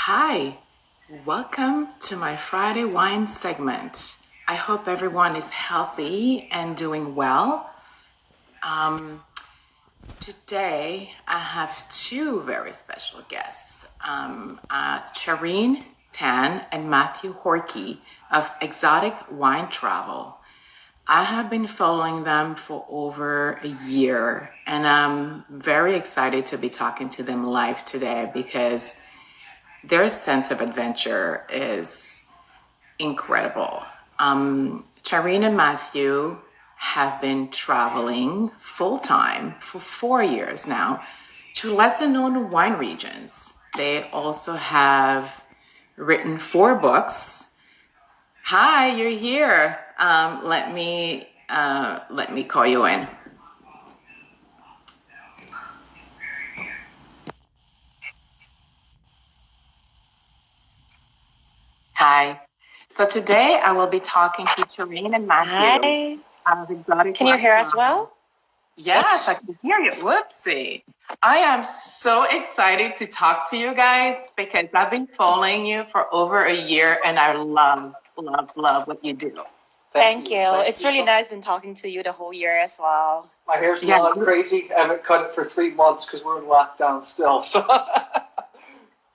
Hi, welcome to my Friday wine segment. I hope everyone is healthy and doing well. Um, Today, I have two very special guests, Charine and Matthew Horkey of Exotic Wine Travel. I have been following them for over a year, and I'm very excited to be talking to them live today because their sense of adventure is incredible. Charina and Matthew have been traveling full time for 4 years now to lesser known wine regions. They also have written 4 books. Hi, you're here. Let me call you in. Hi. So today I will be talking to Charine and Matthew Hi. of Exotic Can you Wine hear us Travel. well? Yes, I can hear you. Whoopsie. I am so excited to talk to you guys because I've been following you for over a year and I love what you do. Thank you. It's really nice been talking to you the whole year as well. My hair's gone crazy. I haven't cut it for 3 months because we're in lockdown still. So.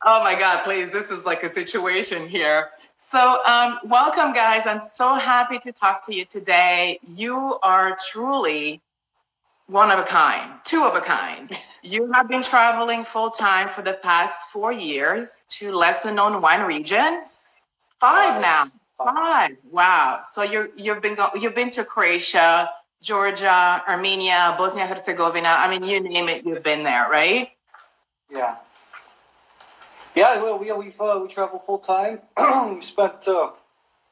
Oh my God, please. This is like a situation here. So welcome, guys. I'm so happy to talk to you today. You are truly one of a kind, two of a kind. You have been traveling full time for the past 4 years to lesser known wine regions. Five now. Five. Wow. So you've been to Croatia, Georgia, Armenia, Bosnia-Herzegovina. I mean, you name it, you've been there, right? Yeah. Yeah. Well, we travel full time. We spent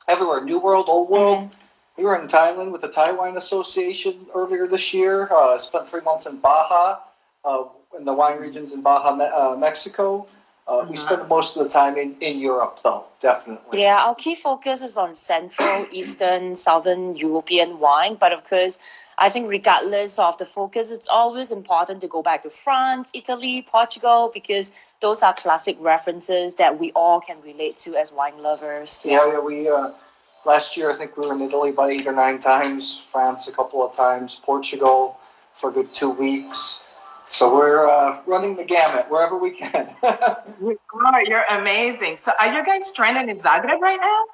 everywhere: New World, Old World. Mm-hmm. We were in Thailand with the Thai Wine Association earlier this year. Spent 3 months in Baja, in the wine regions in Baja, Mexico. We spent most of the time in Europe, though, definitely. Yeah, our key focus is on Central, Eastern, Southern European wine. But of course, I think regardless of the focus, it's always important to go back to France, Italy, Portugal, because those are classic references that we all can relate to as wine lovers. Yeah, we... last year, I think we were in Italy about 8 or 9 times, France a couple of times, Portugal for a good 2 weeks. So we're running the gamut wherever we can. You're amazing. So are you guys stranded in Zagreb right now?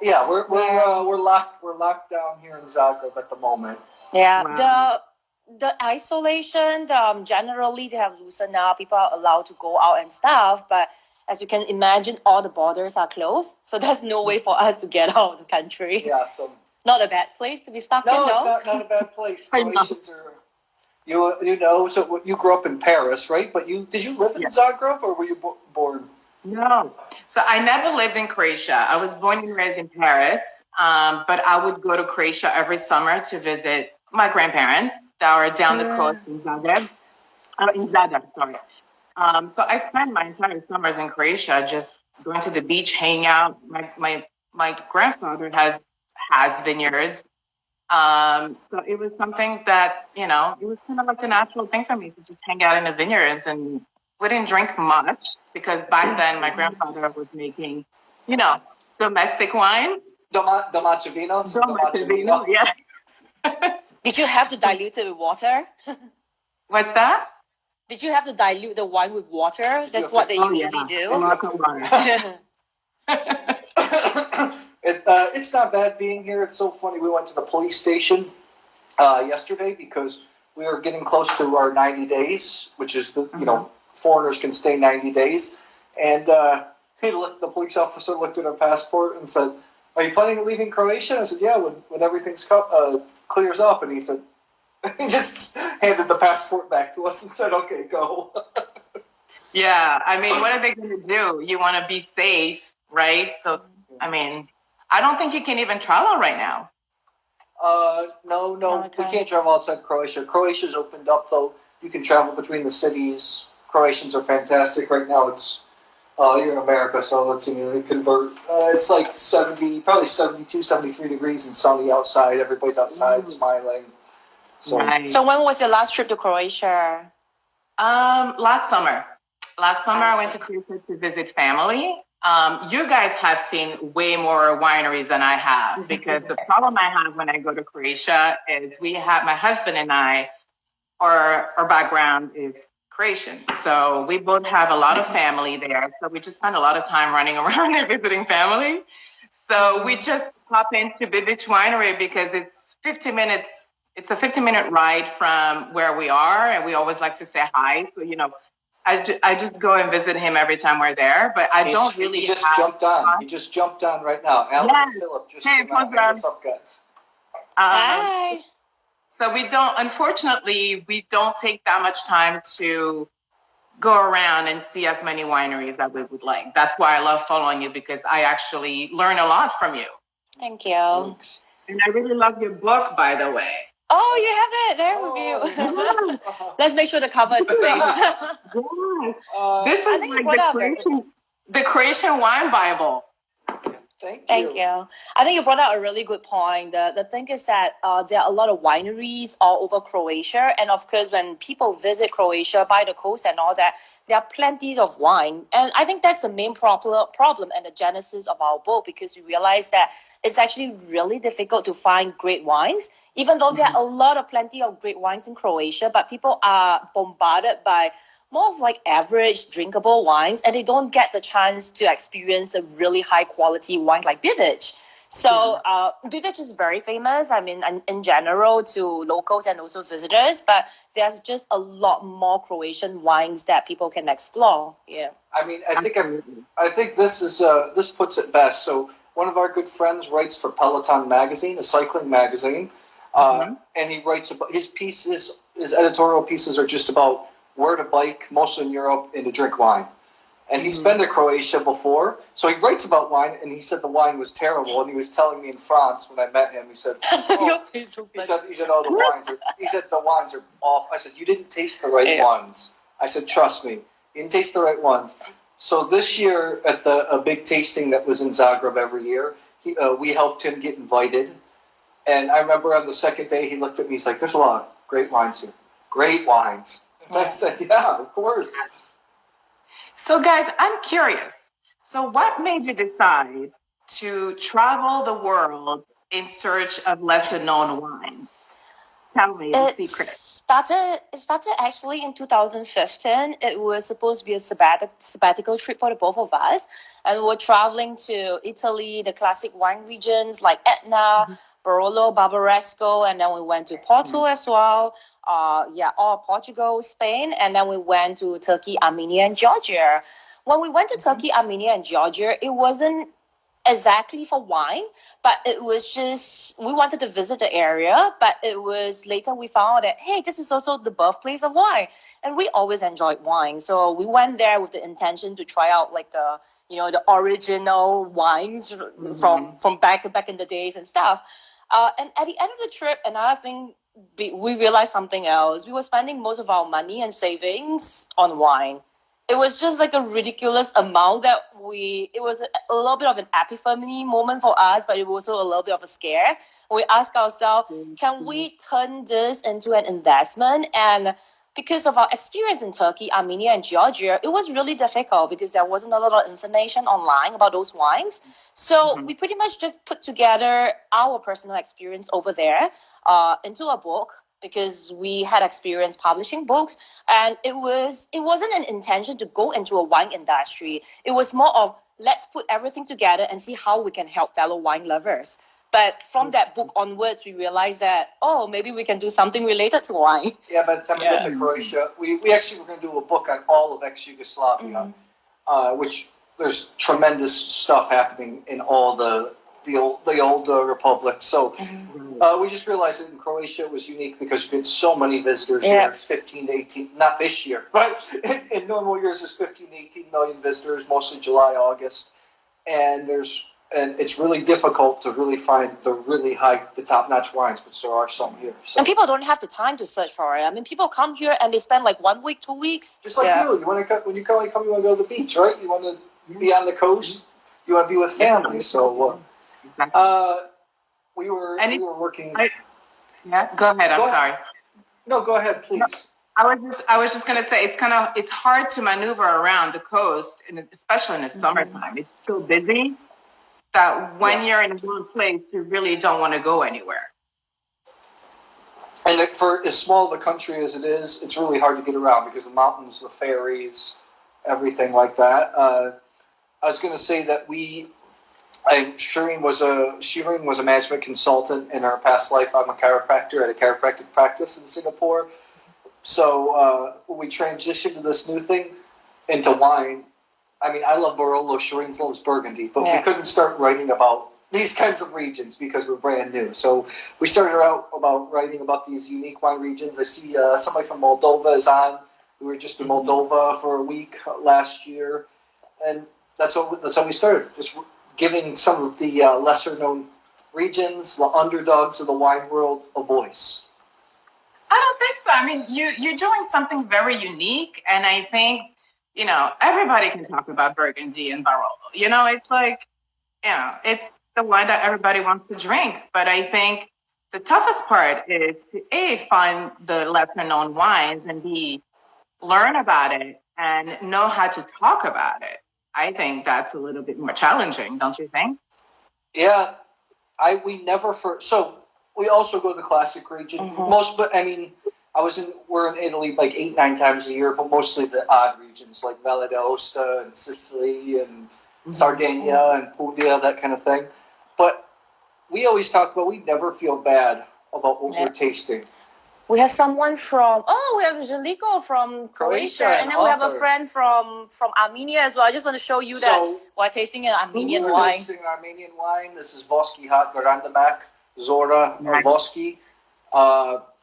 Yeah, we're locked down here in Zagreb at the moment. Yeah, wow. The isolation, generally they have loosened up. People are allowed to go out and stuff, but as you can imagine, all the borders are closed, so there's no way for us to get out of the country. Yeah, so not a bad place to be stuck in, no? It's not a bad place. Croatians are, so you grew up in Paris, right? But did you live in Zagreb, or were you born? No. So I never lived in Croatia. I was born and raised in Paris, but I would go to Croatia every summer to visit my grandparents that are down the coast in Zagreb. In Zadar, sorry. So I spent my entire summers in Croatia just going to the beach, hanging out. My grandfather has vineyards. So it was something that, it was kind of like a natural thing for me to just hang out in the vineyards, and we didn't drink much because back then my grandfather was making, domestic wine. Domaće vino. Yeah. Did you have to dilute it with water? What's that? Did you have to dilute the wine with water? That's what they usually do. Lots of water. It's not bad being here. It's so funny. We went to the police station yesterday because we were getting close to our 90 days, which is foreigners can stay 90 days. And the police officer looked at our passport and said, "Are you planning on leaving Croatia?" I said, "Yeah, when everything's clears up." And he said, he just handed the passport back to us and said, "Okay, go." Yeah, I mean, what are they going to do? You want to be safe, right? So, I mean, I don't think you can even travel right now. No, we can't travel outside Croatia. Croatia's opened up, though. You can travel between the cities. Croatians are fantastic. Right now it's, you're in America, so let's see, convert. It's like probably 72, 73 degrees and sunny outside. Everybody's outside smiling. So when was your last trip to Croatia? Last summer. Last summer, I went to Croatia to visit family. You guys have seen way more wineries than I have because the problem I have when I go to Croatia is my husband and I, our background is Croatian. So we both have a lot of family there. So we just spend a lot of time running around and visiting family. So we just pop into Bibic Winery because it's 50 minutes. It's a 50-minute ride from where we are. And we always like to say hi. So, I just go and visit him every time we're there, but I don't really. He just jumped on. He just jumped on right now. Alan and Philip just came out. Hey, what's up, guys? Hi. So unfortunately, we don't take that much time to go around and see as many wineries that we would like. That's why I love following you because I actually learn a lot from you. Thank you. Thanks. And I really love your book, by the way. Oh, you have it there with you. Let's make sure the cover is the same. This is like the Croatian Wine Bible. Thank you. I think you brought out a really good point. The thing is that there are a lot of wineries all over Croatia. And of course, when people visit Croatia by the coast and all that, there are plenty of wine. And I think that's the main problem and the genesis of our book, because we realize that it's actually really difficult to find great wines, even though there are plenty of great wines in Croatia, but people are bombarded by more of like average drinkable wines, and they don't get the chance to experience a really high quality wine like Bibic. So Bibic is very famous, I mean, in general to locals and also visitors, but there's just a lot more Croatian wines that people can explore. Yeah. I mean, I think this is this puts it best. So one of our good friends writes for Peloton magazine, a cycling magazine, and he writes about his editorial pieces are just about where to bike, mostly in Europe, and to drink wine. And he's been to Croatia before, so he writes about wine, and he said the wine was terrible, and he was telling me in France when I met him, he said, oh, he said, oh, the wines are off. I said, you didn't taste the right ones. I said, trust me, you didn't taste the right ones. So this year, at a big tasting that was in Zagreb every year, we helped him get invited. And I remember on the second day, he looked at me, he's like, there's a lot of great wines here. Great wines. I said, yeah, of course. So guys, I'm curious. So what made you decide to travel the world in search of lesser known wines? Tell me the secret. It started actually in 2015. It was supposed to be a sabbatical trip for the both of us. And we were traveling to Italy, the classic wine regions like Etna, Barolo, Barbaresco, and then we went to Porto as well. All Portugal, Spain, and then we went to Turkey, Armenia, and Georgia. When we went to Turkey, Armenia, and Georgia, it wasn't exactly for wine, but it was just, we wanted to visit the area, but it was later we found that, hey, this is also the birthplace of wine. And we always enjoyed wine. So we went there with the intention to try out like the original wines from back in the days and stuff. And at the end of the trip, another thing, we realized something else. We were spending most of our money and savings on wine. It was just like a ridiculous amount that it was a little bit of an epiphany moment for us, but it was also a little bit of a scare. We asked ourselves, can we turn this into an investment? And because of our experience in Turkey, Armenia, and Georgia, it was really difficult because there wasn't a lot of information online about those wines. So we pretty much just put together our personal experience over there into a book, because we had experience publishing books, and it wasn't an intention to go into a wine industry. It was more of, let's put everything together and see how we can help fellow wine lovers. But from that book onwards, we realized that, maybe we can do something related to wine. Yeah, by the time we got to Croatia, we actually were going to do a book on all of ex-Yugoslavia, which there's tremendous stuff happening in all the old republics. So we just realized that in Croatia it was unique because we had so many visitors here, 15 to 18, not this year, but in normal years there's 15 to 18 million visitors, mostly July, August. And it's really difficult to really find the top-notch wines, which there are some here. So. And people don't have the time to search for it. I mean, people come here and they spend like 1 week, 2 weeks. Just like you want to when you come, you want to go to the beach, right? You want to be on the coast. You want to be with family. So we were working. Go ahead. I'm sorry. No, go ahead, please. I was just gonna say it's hard to maneuver around the coast, and especially in the summertime. It's so busy that when you're in one place, you really don't want to go anywhere. And for as small of a country as it is, it's really hard to get around because the mountains, the ferries, everything like that. I was going to say that Charine was a management consultant in her past life. I'm a chiropractor at a chiropractic practice in Singapore. So when we transitioned to this new thing into wine, I mean, I love Barolo, Charine loves Burgundy, but we couldn't start writing about these kinds of regions because we're brand new. So we started out about writing about these unique wine regions. I see somebody from Moldova is on. We were just in Moldova for a week last year, and that's how we started. Just giving some of the lesser known regions, the underdogs of the wine world, a voice. I don't think so. I mean, you're doing something very unique, and I think everybody can talk about Burgundy and Barolo. It's like it's the wine that everybody wants to drink. But I think the toughest part is to find the lesser known wines and learn about it and know how to talk about it. I think that's a little bit more challenging, don't you think? Yeah, so we also go to the classic region. But I mean, we're in Italy like 8-9 times a year, but mostly the odd regions like Valle d'Aosta and Sicily and Sardinia and Puglia, that kind of thing. But we always talk about we never feel bad about what we're tasting. We have someone we have Angelico from Croatia, and then we have a friend from Armenia as well. I just want to show you that we're tasting an Armenian wine. We're tasting Armenian wine. This is Voski Hot Garandamak, Zora Voski.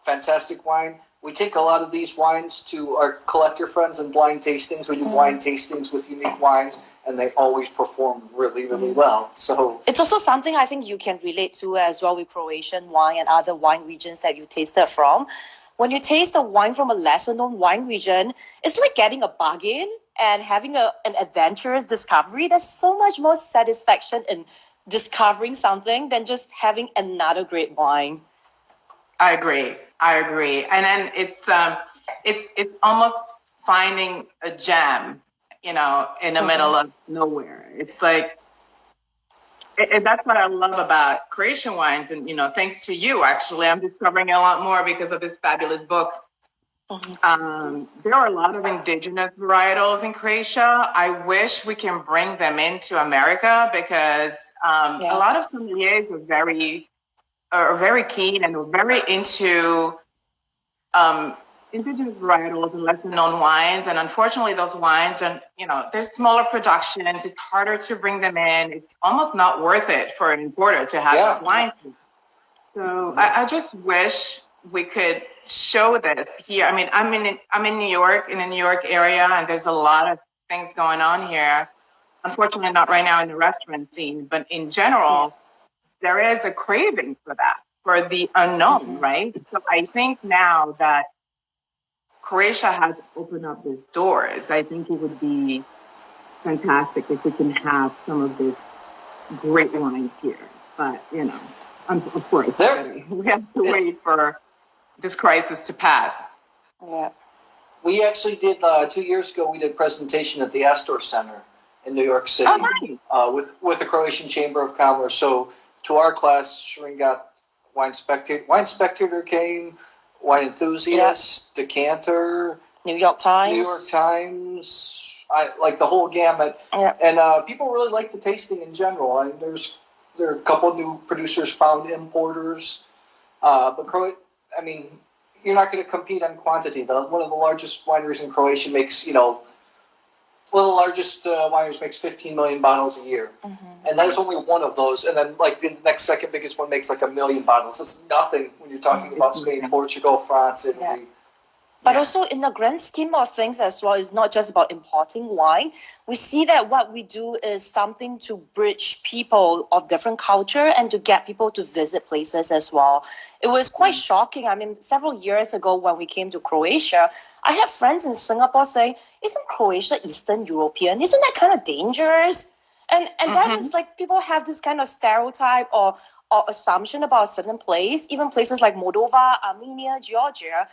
Fantastic wine. We take a lot of these wines to our collector friends and blind tastings. We do blind tastings with unique wines, and they always perform really, really well. So it's also something I think you can relate to as well with Croatian wine and other wine regions that you tasted from. When you taste a wine from a lesser-known wine region, it's like getting a bargain and having an adventurous discovery. There's so much more satisfaction in discovering something than just having another great wine. I agree. And then it's almost finding a gem, in the middle of nowhere. It's like, that's what I love about Croatian wines. And, thanks to you, actually, I'm discovering a lot more because of this fabulous book. There are a lot of indigenous varietals in Croatia. I wish we can bring them into America because a lot of sommeliers are very keen and are very into indigenous varietals and lesser known wines. And unfortunately, those wines are, there's smaller productions. It's harder to bring them in. It's almost not worth it for an importer to have those wines. So I just wish we could show this here. I mean, I'm in New York, in the New York area, and there's a lot of things going on here. Unfortunately, not right now in the restaurant scene, but in general, there is a craving for that, for the unknown, right? So I think now that Croatia has opened up these doors, I think it would be fantastic if we can have some of this great wines here. But, of course, we have to wait for this crisis to pass. Yeah. We actually did, 2 years ago, we did a presentation at the Astor Center in New York City with the Croatian Chamber of Commerce. So to our class, Charine got Wine Spectator. Wine Spectator came, Wine Enthusiast, Decanter, New York Times. Like the whole gamut. Yeah. And people really like the tasting in general. And there are a couple of new producers found, importers. But you're not going to compete on quantity. One of the largest wineries in Croatia makes, one of the largest wineries makes 15 million bottles a year. And there's only one of those. And then, the next second biggest one makes 1 million bottles. It's nothing when you're talking about Spain, Portugal, France, Italy. Yeah. But also, in the grand scheme of things as well, it's not just about importing wine. We see that what we do is something to bridge people of different culture and to get people to visit places as well. It was quite shocking. I mean, several years ago when we came to Croatia, I had friends in Singapore say, "Isn't Croatia Eastern European? Isn't that kind of dangerous?" And that is people have this kind of stereotype or assumption about a certain place, even places like Moldova, Armenia, Georgia.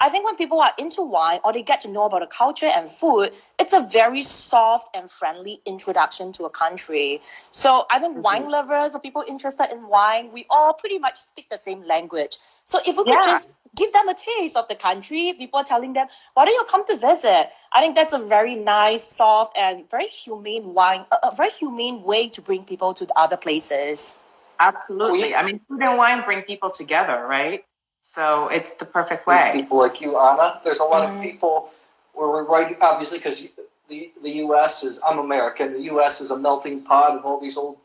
I think when people are into wine or they get to know about the culture and food, it's a very soft and friendly introduction to a country. So I think wine lovers or people interested in wine, we all pretty much speak the same language. So if we could just give them a taste of the country before telling them, why don't you come to visit? I think that's a very nice, soft, and very humane wine, a very humane way to bring people to the other places. Absolutely. I mean, food and wine bring people together, right? So it's the perfect There's way. people like you, Anna. There's a lot of people where we're writing, obviously, because the U.S. is, I'm American, the U.S. is a melting pot of all these old,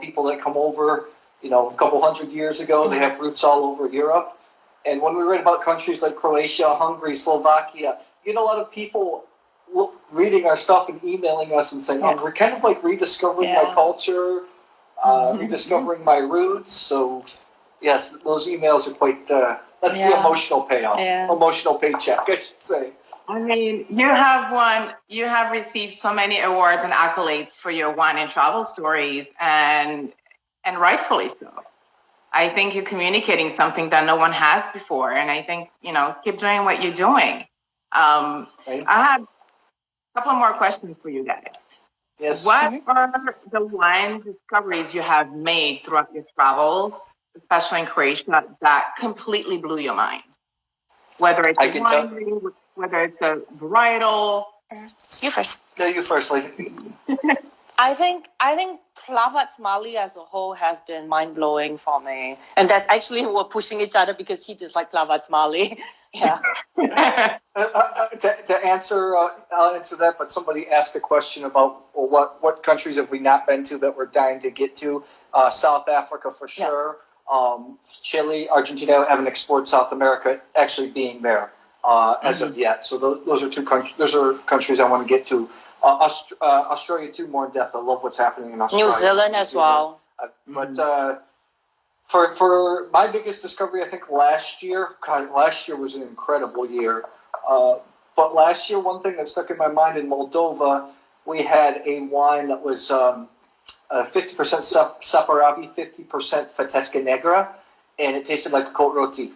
people that come over, a couple hundred years ago. They have roots all over Europe. And when we read about countries like Croatia, Hungary, Slovakia, you get a lot of people reading our stuff and emailing us and saying, we're kind of like rediscovering my culture, rediscovering my roots. So, yes, those emails are quite, that's the emotional payoff, emotional paycheck, I should say. I mean, you have received so many awards and accolades for your wine and travel stories, and rightfully so. I think you're communicating something that no one has before, and I think, keep doing what you're doing. I have a couple more questions for you guys. Yes. What are the wine discoveries you have made throughout your travels, especially in Croatia, that completely blew your mind? Whether it's a winery, whether it's a varietal. You first. No, you first, lady. I think Plavac Mali as a whole has been mind-blowing for me. And that's actually we're pushing each other because he dislikes Plavac Mali. Yeah. To answer, I'll answer that, but somebody asked a question about what countries have we not been to that we're dying to get to. South Africa for sure. Chile, Argentina, I haven't explored South America actually being there as of yet. So those are two countries. Those are countries I want to get to. Australia too, more in depth. I love what's happening in Australia. New Zealand as well. But for my biggest discovery, I think last year was an incredible year. But last year, one thing that stuck in my mind in Moldova, we had a wine that was 50% Saperavi, 50% Feteska Negra, and it tasted like a coat roti.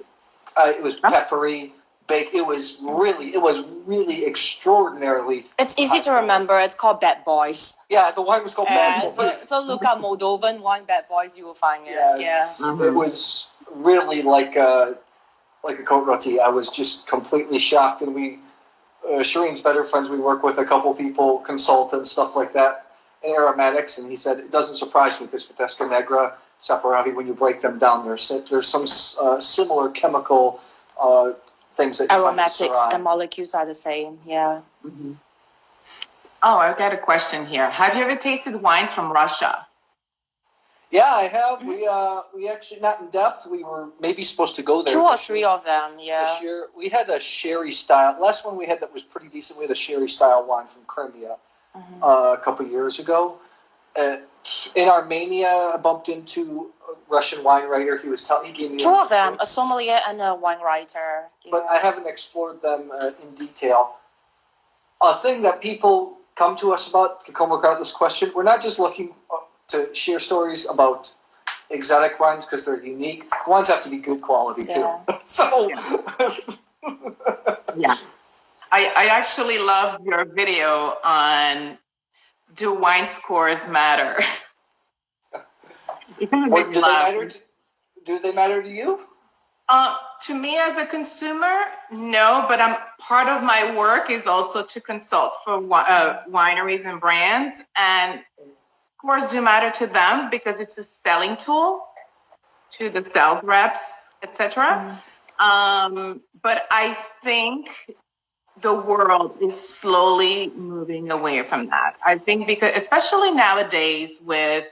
It was peppery, baked. It was really extraordinarily. It's easy to remember. It's called Bad Boys. Yeah, the wine was called Bad Boys. So look up Moldovan wine Bad Boys, you will find it. It was really like a coat roti. I was just completely shocked, and Charine's better friends. We work with a couple people, consultants, stuff like that, in aromatics, and he said it doesn't surprise me because Feteska Negra, Saperavi, when you break them down, there's some similar chemical things that you aromatics and molecules are the same. Yeah. Mm-hmm. Oh, I've got a question here. Have you ever tasted wines from Russia? Yeah, I have. We actually, not in depth. We were maybe supposed to go there. 2 or 3 of them, This year, we had a sherry style. Last one we had that was pretty decent. We had a sherry style wine from Crimea a couple years ago. In Armenia, I bumped into a Russian wine writer. He gave me 2 of them, a sommelier and a wine writer. Yeah. But I haven't explored them in detail. A thing that people come to us about, to come work out this question, we're not just looking to share stories about exotic wines because they're unique. Wines have to be good quality too. So, I actually love your video on do wine scores matter? Do they matter to you? To me as a consumer, no, but part of my work is also to consult for wineries and brands, and scores do matter to them because it's a selling tool to the sales reps, etc. But I think the world is slowly moving away from that. I think because, especially nowadays with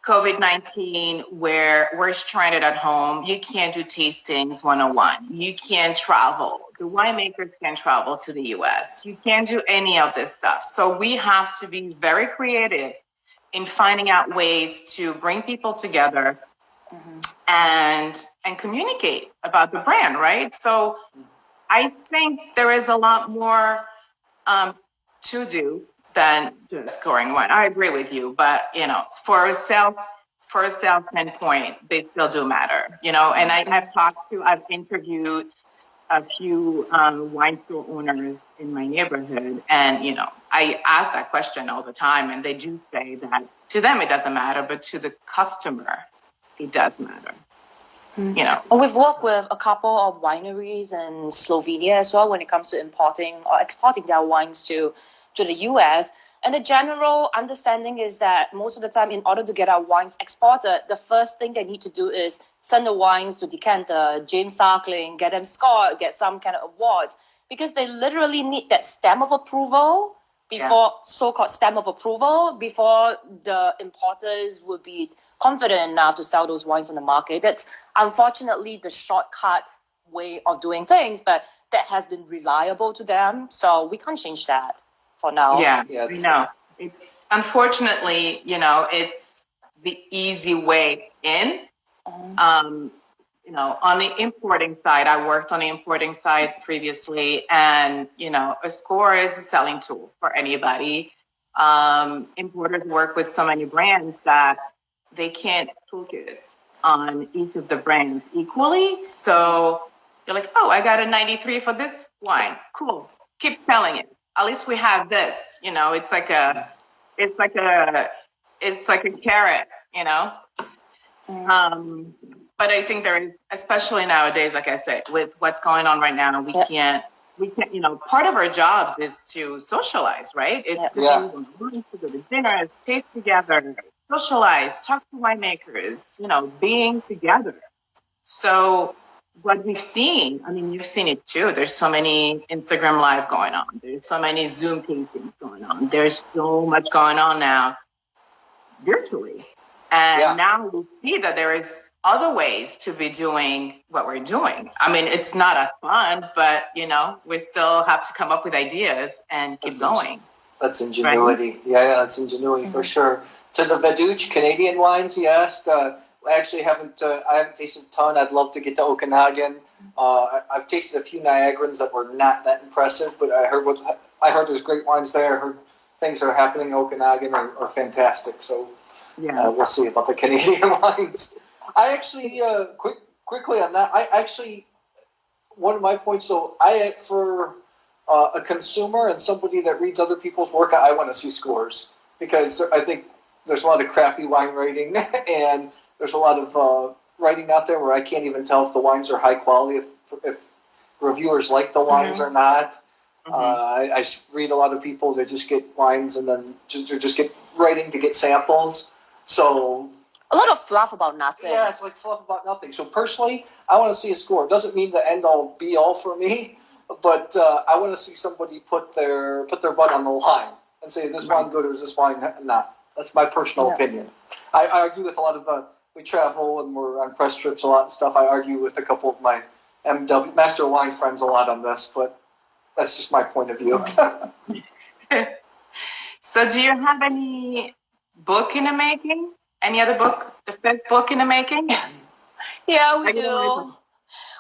COVID-19, where we're stranded at home, you can't do tastings 101. You can't travel. The winemakers can't travel to the US. You can't do any of this stuff. So we have to be very creative in finding out ways to bring people together and communicate about the brand, right? So I think there is a lot more to do than just scoring wine. I agree with you, but for a sales standpoint, they still do matter. And I've interviewed a few wine store owners in my neighborhood, and I ask that question all the time, and they do say that to them it doesn't matter, but to the customer it does matter. We've worked with a couple of wineries in Slovenia as well when it comes to importing or exporting their wines to the US. And the general understanding is that most of the time, in order to get our wines exported, the first thing they need to do is send the wines to decanter, James Sarkling, get them scored, get some kind of awards, because they literally need that stamp of approval before, so-called stamp of approval, before the importers would be confident enough to sell those wines on the market. That's unfortunately the shortcut way of doing things, but that has been reliable to them, so we can't change that for now. Yeah, no. It's unfortunately, it's the easy way in. On the importing side, I worked on the importing side previously, and a score is a selling tool for anybody. Importers work with so many brands that they can't focus on each of the brands equally. So you're like, oh, I got a 93 for this wine. Cool. Keep selling it. At least we have this. It's like a carrot. But I think there is, especially nowadays, like I said, with what's going on right now, we can't. Part of our jobs is to socialize, right? It's to go to dinner, taste together, socialize, talk to winemakers, being together. So what we've seen, you've seen it too. There's so many Instagram Live going on. There's so many Zoom tastings going on. There's so much going on now virtually. And now we see that there is other ways to be doing what we're doing. It's not as fun, but, we still have to come up with ideas and keep going. That's ingenuity. Right? Yeah, that's ingenuity for sure. To the Vadouch Canadian wines, he asked. I actually haven't tasted a ton. I'd love to get to Okanagan. I've tasted a few Niagarans that were not that impressive, but I heard there's great wines there. I heard things that are happening in Okanagan are fantastic. So we'll see about the Canadian wines. I actually quickly on that. One of my points. So for a consumer and somebody that reads other people's work, I want to see scores, because I think there's a lot of crappy wine rating and there's a lot of writing out there where I can't even tell if the wines are high quality, if reviewers like the wines or not. I read a lot of people that just get wines and then just get writing to get samples. So a lot of fluff about nothing. Yeah, it's like fluff about nothing. So personally, I want to see a score. It doesn't mean the end all be all for me, but I want to see somebody put their butt on the line and say, this wine good or is this wine not. That's my personal opinion. I argue with a lot of we travel and we're on press trips a lot and stuff. I argue with a couple of my MW Master Wine friends a lot on this, but that's just my point of view. So do you have any book in the making? Any other book? The fifth book in the making? Yeah, we do.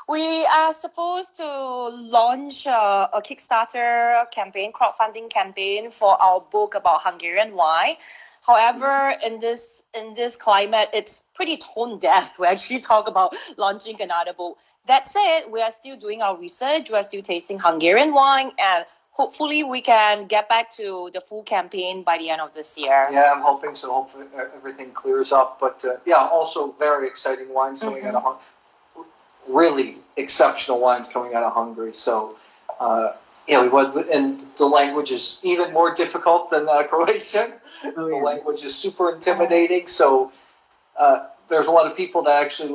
We are supposed to launch a Kickstarter campaign, crowdfunding campaign for our book about Hungarian wine. However, in this climate, it's pretty tone deaf to actually talk about launching another book. That said, we are still doing our research. We are still tasting Hungarian wine, and hopefully we can get back to the full campaign by the end of this year. Yeah, I'm hoping so. Hopefully everything clears up. But also very exciting wines coming out of Hungary. Really exceptional wines coming out of Hungary. So, and the language is even more difficult than Croatian. The language is super intimidating. So, there's a lot of people that actually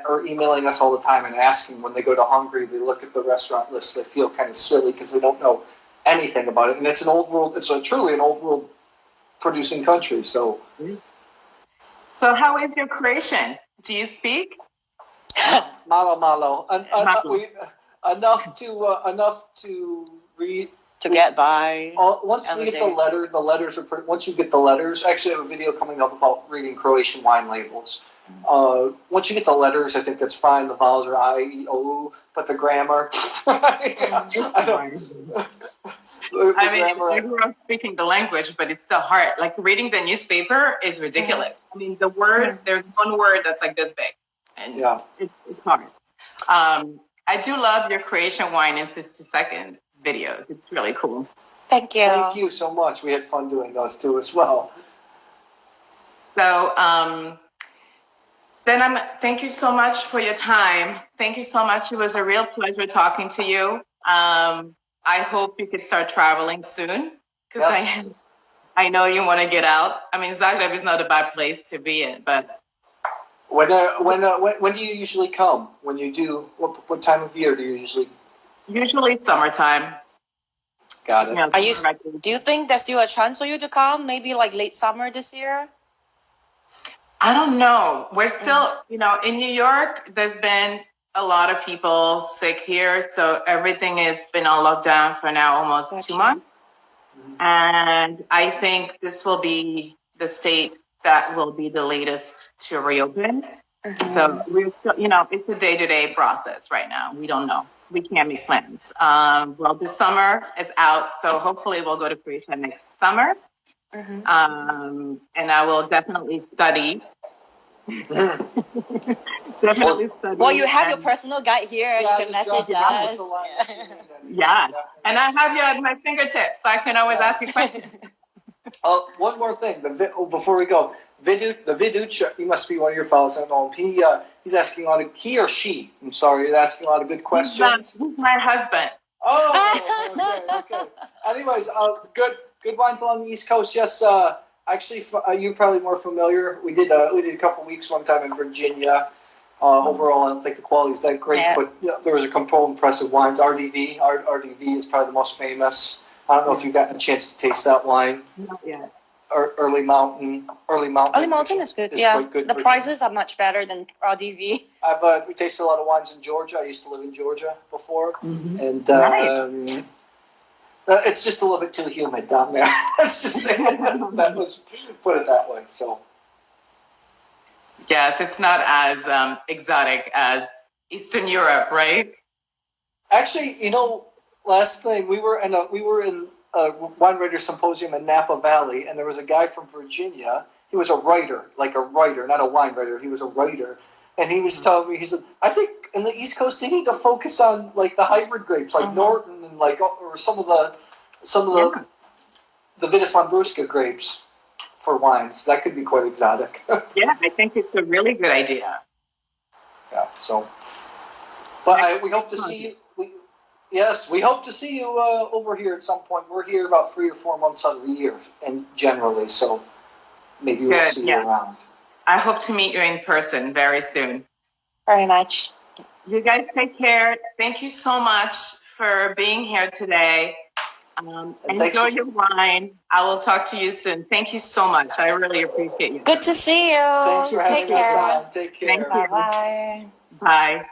are emailing us all the time and asking when they go to Hungary, they look at the restaurant list, they feel kind of silly because they don't know anything about it. And it's an old world, truly an old world producing country. So how is your Croatian? Do you speak? Malo. Enough to read. To get by. Once you get the letters are pretty. Once you get the letters, actually, I have a video coming up about reading Croatian wine labels. Once you get the letters, I think that's fine. The vowels are I, E, O, U, but the grammar. I grew up speaking the language, but it's still hard. Like reading the newspaper is ridiculous. There's one word that's like this big, and it's hard. I do love your Croatian wine in 60 seconds videos. It's really cool. Thank you. Thank you so much. We had fun doing those too as well. So thank you so much for your time. Thank you so much. It was a real pleasure talking to you. I hope you could start traveling soon because Yes. I know you want to get out. I mean, Zagreb is not a bad place to be in, but When do you usually come? When you do, what time of year do you usually? usually summertime. Got it. You know, Do you think there's still a chance for you to come? Maybe like late summer this year? I don't know. We're still, you know, in New York, there's been a lot of people sick here. So everything has been on lockdown for now almost 2 months. And I think this will be the state that will be the latest to reopen. So we're still, you know, it's a day-to-day process right now. We don't know. We can't make plans. Well, this summer is out. So hopefully we'll go to Croatia next summer. And I will definitely study. Definitely study. Well, you have your personal guide here. Yeah, you can just message drop us. a line. Yeah. And I have you at my fingertips, so I can always ask you questions. One more thing, before we go, the Viduch, he must be one of your fellows. I don't know him. He's asking a lot of, he or she, I'm sorry, he's asking a lot of good questions. He's my husband. Oh, okay. Anyways, good wines along the East Coast. Yes, actually, you're probably more familiar. We did a couple weeks one time in Virginia. Overall, I don't think the quality is that great, but there was a couple impressive wines. RDV is probably the most famous. I don't know if you've gotten a chance to taste that wine. Not yet. Early Mountain. Early Mountain is good. Yeah, quite good the prices are much better than RDV. We tasted a lot of wines in Georgia. I used to live in Georgia before, and Nice. it's just a little bit too humid down there. Let's just say that was put it that way. So Yes, it's not as exotic as Eastern Europe, right? actually, you know, last thing we were in a wine writer symposium in Napa Valley, and there was a guy from Virginia. He was a writer, not a wine writer. He was a writer. And he was telling me, he said, I think in the East Coast they need to focus on like the hybrid grapes, like Norton and or some of the Vitis Lambrusca grapes for wines. That could be quite exotic. Yeah, I think it's a really good idea. Yeah. So, but we hope to see you. We hope to see you over here at some point. We're here about 3 or 4 months out of the year, and generally, so maybe we'll see you around. I hope to meet you in person very soon. Very much. You guys take care. Thank you so much for being here today. Enjoy your wine. I will talk to you soon. Thank you so much. I really appreciate you. Good to see you. Thanks for having us on. Take care. Thank you. Bye. Bye.